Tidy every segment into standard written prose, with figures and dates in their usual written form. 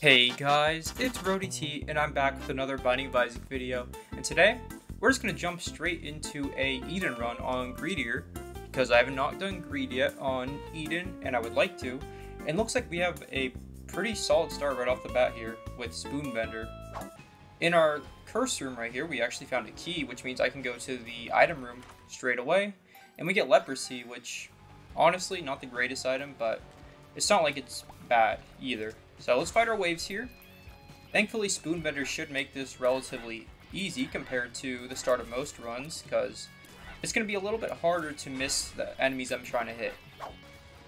Hey guys, it's T, and I'm back with another Binding of Isaac video. And today, we're just going to jump straight into a Eden run on Greedier, because I have not done Greed yet on Eden, and I would like to. And looks like we have a pretty solid start right off the bat here with Spoonbender. In our curse room right here, we actually found a key, which means I can go to the item room straight away. And we get Leprosy, which, honestly, not the greatest item, but it's not like it's bad either. So let's fight our waves here. Thankfully, Spoonbender should make this relatively easy compared to the start of most runs, because it's going to be a little bit harder to miss the enemies I'm trying to hit.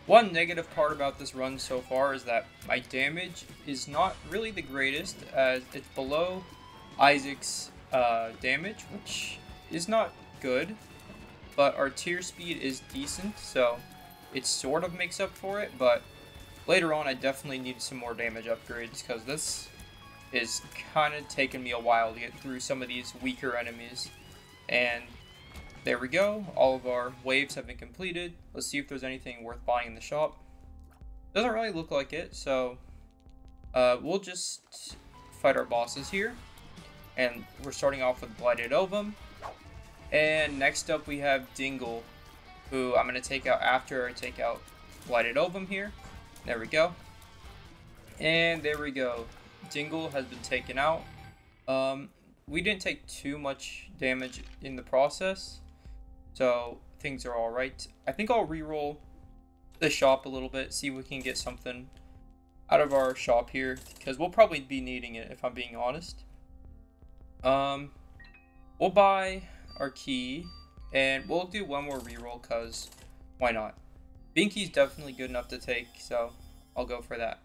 One negative part about this run so far is that my damage is not really the greatest, as it's below Isaac's damage, which is not good, but our tier speed is decent, so it sort of makes up for it, but later on, I definitely need some more damage upgrades, because this is kind of taking me a while to get through some of these weaker enemies. And there we go, all of our waves have been completed. Let's see if there's anything worth buying in the shop. Doesn't really look like it, so we'll just fight our bosses here. And we're starting off with Blighted Ovum. And next up we have Dingle, who I'm going to take out after I take out Blighted Ovum here. There we go. And there we go. Dingle has been taken out. We didn't take too much damage in the process, so things are alright. I think I'll reroll the shop a little bit, see if we can get something out of our shop here, because we'll probably be needing it if I'm being honest. We'll buy our key, and we'll do one more reroll, because why not? Binky's definitely good enough to take, so I'll go for that.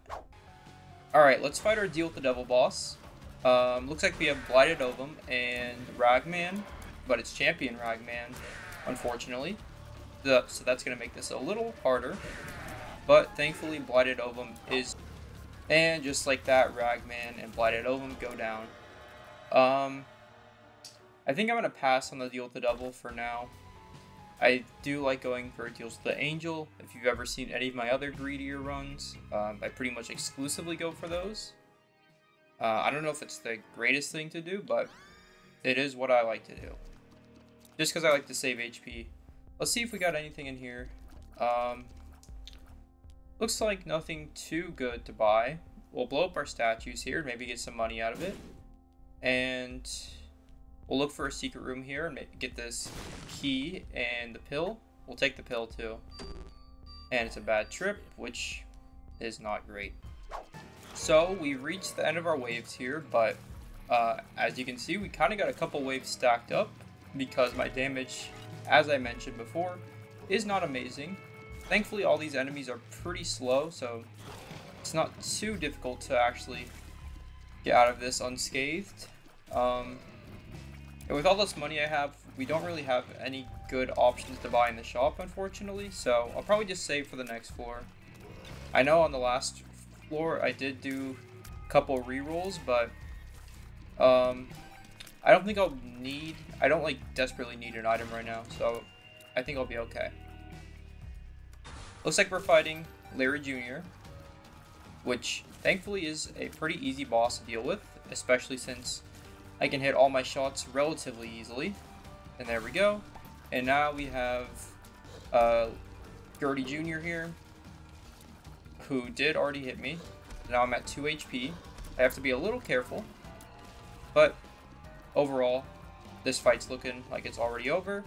Alright, let's fight our Deal with the Devil boss. Looks like we have Blighted Ovum and Ragman, but it's Champion Ragman, unfortunately. So that's going to make this a little harder, but thankfully Blighted Ovum is... And just like that, Ragman and Blighted Ovum go down. I think I'm going to pass on the Deal with the Devil for now. I do like going for Deals with the Angel. If you've ever seen any of my other Greedier runs, I pretty much exclusively go for those. I don't know if it's the greatest thing to do, but it is what I like to do. Just because I like to save HP. Let's see if we got anything in here. Looks like nothing too good to buy. We'll blow up our statues here, maybe get some money out of it. And we'll look for a secret room here and get this key and the pill. We'll take the pill too. And it's a bad trip, which is not great. So we've reached the end of our waves here, but as you can see, we kind of got a couple waves stacked up because my damage, as I mentioned before, is not amazing. Thankfully, all these enemies are pretty slow, so it's not too difficult to actually get out of this unscathed. And with all this money I have, we don't really have any good options to buy in the shop, unfortunately, so I'll probably just save for the next floor. I know on the last floor I did do a couple rerolls, but I don't think I don't like desperately need an item right now, so I think I'll be okay. Looks like we're fighting Larry Jr., which thankfully is a pretty easy boss to deal with, especially since I can hit all my shots relatively easily. And there we go. And now we have Greedier Jr. here, who did already hit me. Now I'm at 2 HP. I have to be a little careful, but overall, this fight's looking like it's already over,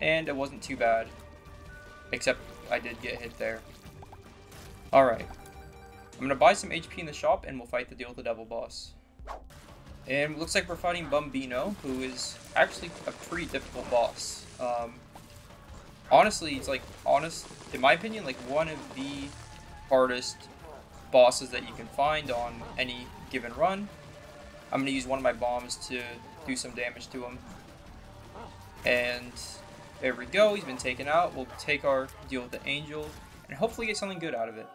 and it wasn't too bad, except I did get hit there. Alright, I'm going to buy some HP in the shop, and we'll fight the Deal with the Devil boss. And it looks like we're fighting Bumbino, who is actually a pretty difficult boss. Honestly, it's like, in my opinion, like one of the hardest bosses that you can find on any given run. I'm going to use one of my bombs to do some damage to him. And there we go, he's been taken out. We'll take our Deal with the Angel and hopefully get something good out of it.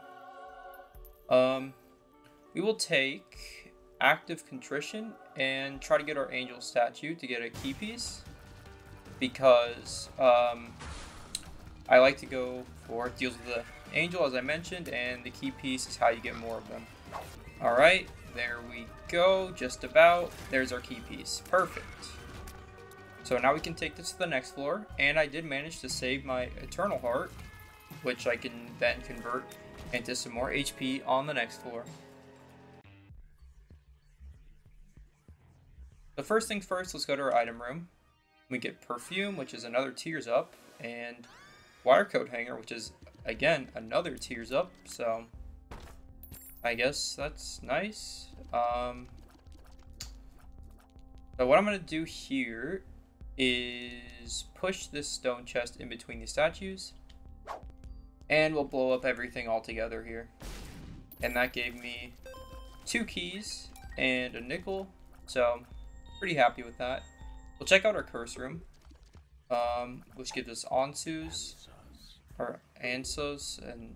We will take Active Contrition and try to get our angel statue to get a key piece, because I like to go for Deals with the Angel, as I mentioned, and the key piece is how you get more of them. Alright, there we go, just about. There's our key piece. Perfect. So now we can take this to the next floor, and I did manage to save my Eternal Heart, which I can then convert into some more HP on the next floor. The first things first, let's go to our item room. We get Perfume, which is another tiers up, and Wire Coat Hanger, which is, again, another tiers up, so I guess that's nice. So what I'm going to do here is push this stone chest in between the statues, and we'll blow up everything all together here. And that gave me 2 keys and a nickel, so pretty happy with that. We'll check out our curse room, which gives us Ansus, or Ansos, and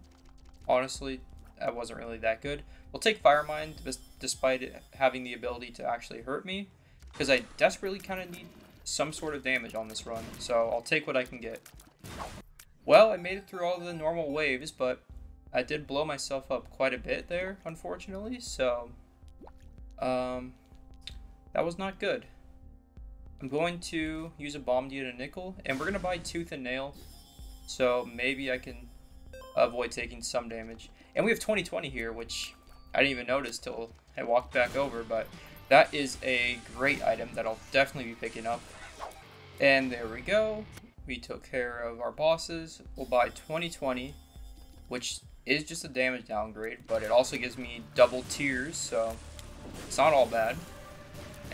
honestly, that wasn't really that good. We'll take Fire Mine, despite it having the ability to actually hurt me, because I desperately kind of need some sort of damage on this run, so I'll take what I can get. Well, I made it through all the normal waves, but I did blow myself up quite a bit there, unfortunately, so that was not good. I'm going to use a Bomb D and a nickel, and we're going to buy Tooth and Nail, so maybe I can avoid taking some damage. And we have 2020 here, which I didn't even notice till I walked back over, but that is a great item that I'll definitely be picking up. And there we go. We took care of our bosses. We'll buy 2020, which is just a damage downgrade, but it also gives me double tiers, so it's not all bad.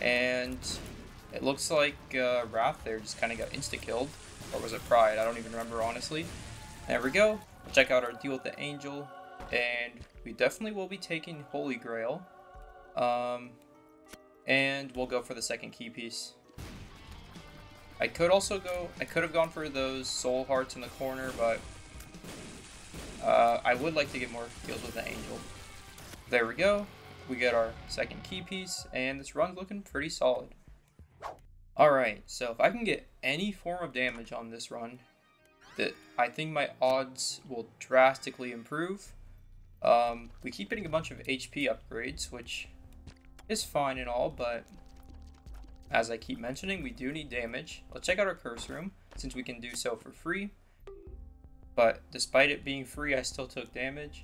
And it looks like Wrath there just kind of got insta-killed. Or was it Pride? I don't even remember, honestly. There we go. We'll check out our deal with the Angel. And we definitely will be taking Holy Grail. And we'll go for the second key piece. I could have gone for those soul hearts in the corner, but I would like to get more deals with the Angel. There we go. We get our second key piece, and this run's looking pretty solid. Alright, so if I can get any form of damage on this run, I think my odds will drastically improve. We keep getting a bunch of HP upgrades, which is fine and all, but as I keep mentioning, we do need damage. Let's check out our curse room, since we can do so for free. But despite it being free, I still took damage.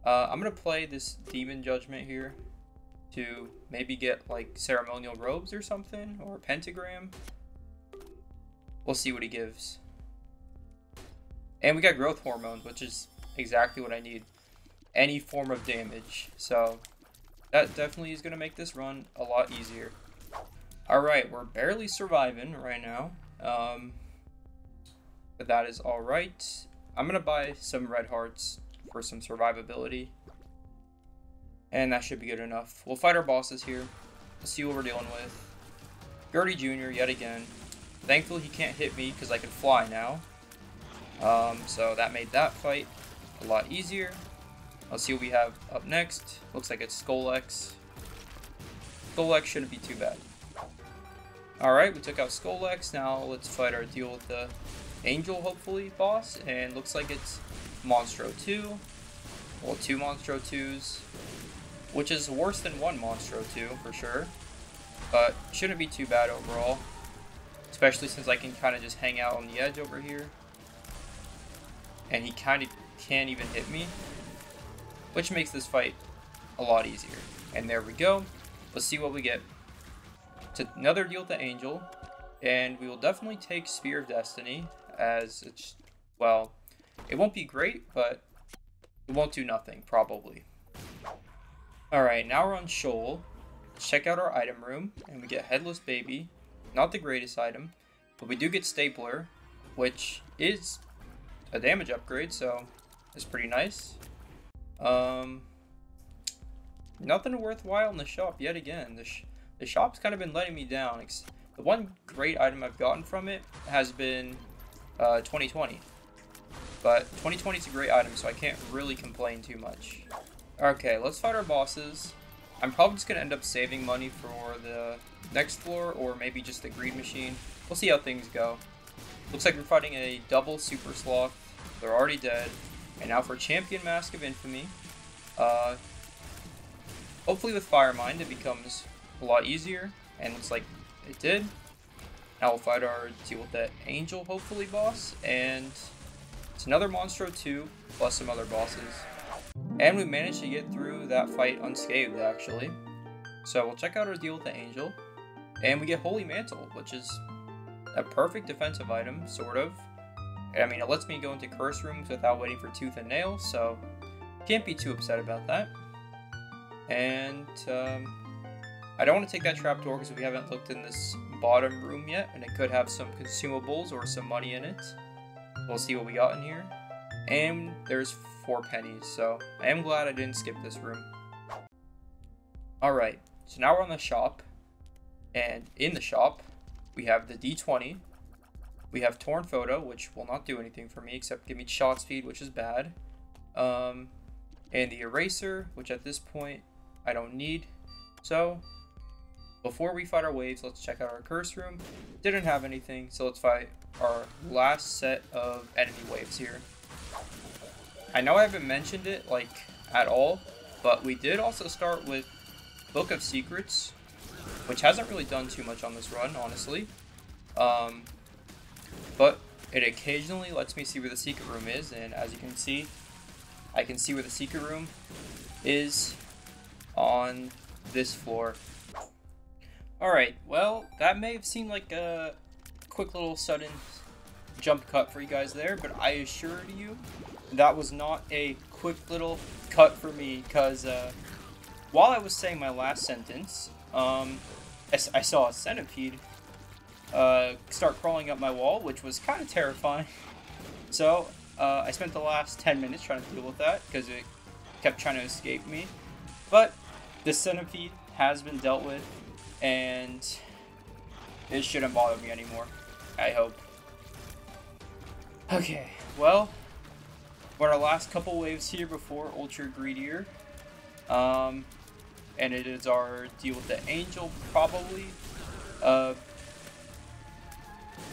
I'm going to play this Demon Judgment here to maybe get like ceremonial robes or something, or a pentagram. We'll see what he gives. And we got growth hormones, which is exactly what I need. Any form of damage. So that definitely is going to make this run a lot easier. Alright, we're barely surviving right now. But that is alright. I'm going to buy some red hearts for some survivability. And that should be good enough. We'll fight our bosses here. Let's see what we're dealing with. Gertie Jr. yet again. Thankfully he can't hit me because I can fly now. So that made that fight a lot easier. Let's see what we have up next. Looks like it's Skolex. Skolex shouldn't be too bad. Alright, we took out Skolex. Now let's fight our deal with the Angel, hopefully, boss. And looks like it's Monstro 2. Well, 2 Monstro 2s. Which is worse than 1 Monstro 2, for sure. But shouldn't be too bad overall. Especially since I can kind of just hang out on the edge over here. And he kind of can't even hit me. Which makes this fight a lot easier. And there we go. Let's see what we get. It's another deal with the Angel. And we will definitely take Spear of Destiny. As it's, well, it won't be great, but it won't do nothing, probably. Alright, now we're on Shoal. Let's check out our item room. And we get Headless Baby. Not the greatest item. But we do get Stapler, which is a damage upgrade, so it's pretty nice. Nothing worthwhile in the shop yet again. The shop's kind of been letting me down. The one great item I've gotten from it has been 2020. But 2020 is a great item, so I can't really complain too much. Okay, let's fight our bosses. I'm probably just going to end up saving money for the next floor, or maybe just the greed machine. We'll see how things go. Looks like we're fighting a double Super Sloth. They're already dead. And now for Champion Mask of Infamy. Hopefully with Fire Mind it becomes a lot easier, and looks like it did. Now we'll fight our deal with that Angel, hopefully, boss, and it's another Monstro 2, plus some other bosses. And we managed to get through that fight unscathed, actually. So we'll check out our deal with the Angel, and we get Holy Mantle, which is a perfect defensive item, sort of. I mean, it lets me go into curse rooms without waiting for Tooth and Nail, so can't be too upset about that. And I don't want to take that trapdoor because we haven't looked in this bottom room yet, and it could have some consumables or some money in it. We'll see what we got in here. And there's 4 pennies, so I am glad I didn't skip this room. Alright, so now we're on the shop, and in the shop we have the D20. We have Torn Photo, which will not do anything for me except give me shot speed, which is bad. And the Eraser, which at this point I don't need. So before we fight our waves, let's check out our curse room. Didn't have anything, so let's fight our last set of enemy waves here. I know I haven't mentioned it like at all, but we did also start with Book of Secrets, which hasn't really done too much on this run, honestly. But it occasionally lets me see where the secret room is, and as you can see, I can see where the secret room is on this floor. Alright, well, that may have seemed like a quick little sudden jump cut for you guys there, but I assure you that was not a quick little cut for me, because while I was saying my last sentence, I saw a centipede start crawling up my wall, which was kind of terrifying. So I spent the last 10 minutes trying to deal with that because it kept trying to escape me. But the centipede has been dealt with, and it shouldn't bother me anymore, I hope. Okay, well, we're our last couple waves here before Ultra Greedier. And it is our deal with the Angel, probably. I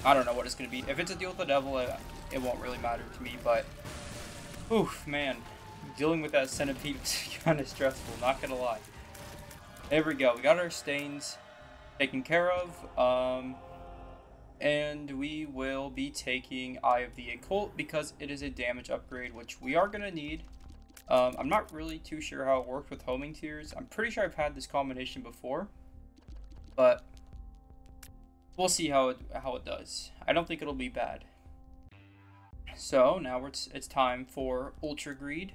don't know what it's going to be. If it's a deal with the Devil, it won't really matter to me, but oof, man, dealing with that centipede was kind of stressful, not going to lie. There we go. We got our stains taken care of, and we will be taking Eye of the Occult because it is a damage upgrade, which we are going to need. I'm not really too sure how it works with homing tears. I'm pretty sure I've had this combination before, but we'll see how it does. I don't think it'll be bad. So now it's time for Ultra Greed.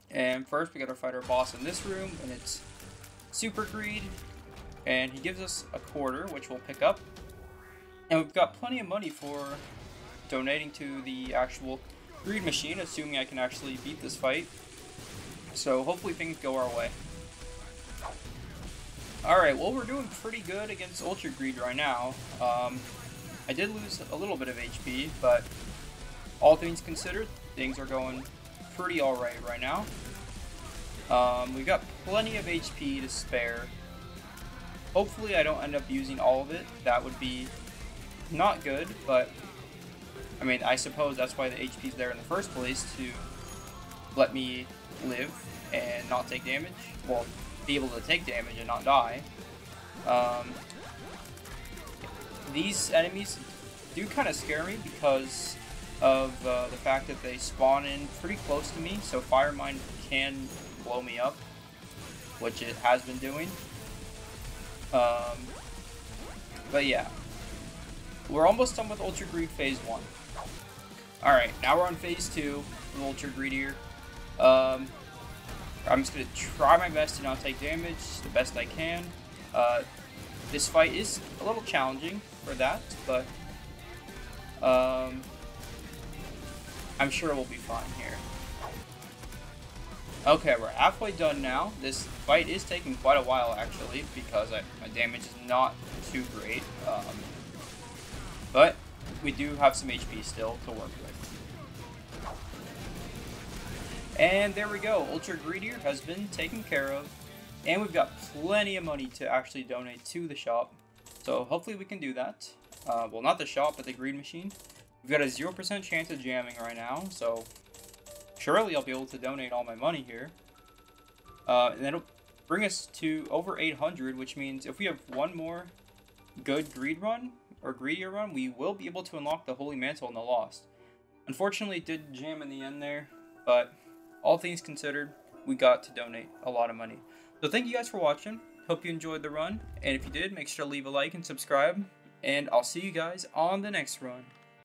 And first we gotta fight our boss in this room, and it's Super Greed. And he gives us a quarter, which we'll pick up. And we've got plenty of money for donating to the actual Greed machine, assuming I can actually beat this fight. So hopefully things go our way. Alright, well, we're doing pretty good against Ultra Greed right now. I did lose a little bit of HP, but all things considered, things are going pretty alright right now. We've got plenty of HP to spare. Hopefully I don't end up using all of it. That would be not good, but I mean, I suppose that's why the HP is there in the first place, to let me live and not take damage. Well, be able to take damage and not die. These enemies do kind of scare me because of the fact that they spawn in pretty close to me, so Fire Mine can blow me up, which it has been doing. But yeah, we're almost done with Ultra Greed Phase 1. Alright, now we're on Phase 2 with Ultra Greedier. I'm just going to try my best to not take damage the best I can. This fight is a little challenging for that, but I'm sure we'll be fine here. Okay, we're halfway done now. This fight is taking quite a while, actually, because my damage is not too great. But we do have some HP still to work with. And there we go. Ultra Greedier has been taken care of. And we've got plenty of money to actually donate to the shop. So hopefully we can do that. Well, not the shop, but the greed machine. We've got a 0% chance of jamming right now, so surely I'll be able to donate all my money here. And bring us to over 800, which means if we have one more good greed run or greedier run, we will be able to unlock the Holy Mantle in the Lost. Unfortunately, it did jam in the end there, but all things considered, we got to donate a lot of money. So thank you guys for watching. Hope you enjoyed the run, and if you did, make sure to leave a like and subscribe, and I'll see you guys on the next run.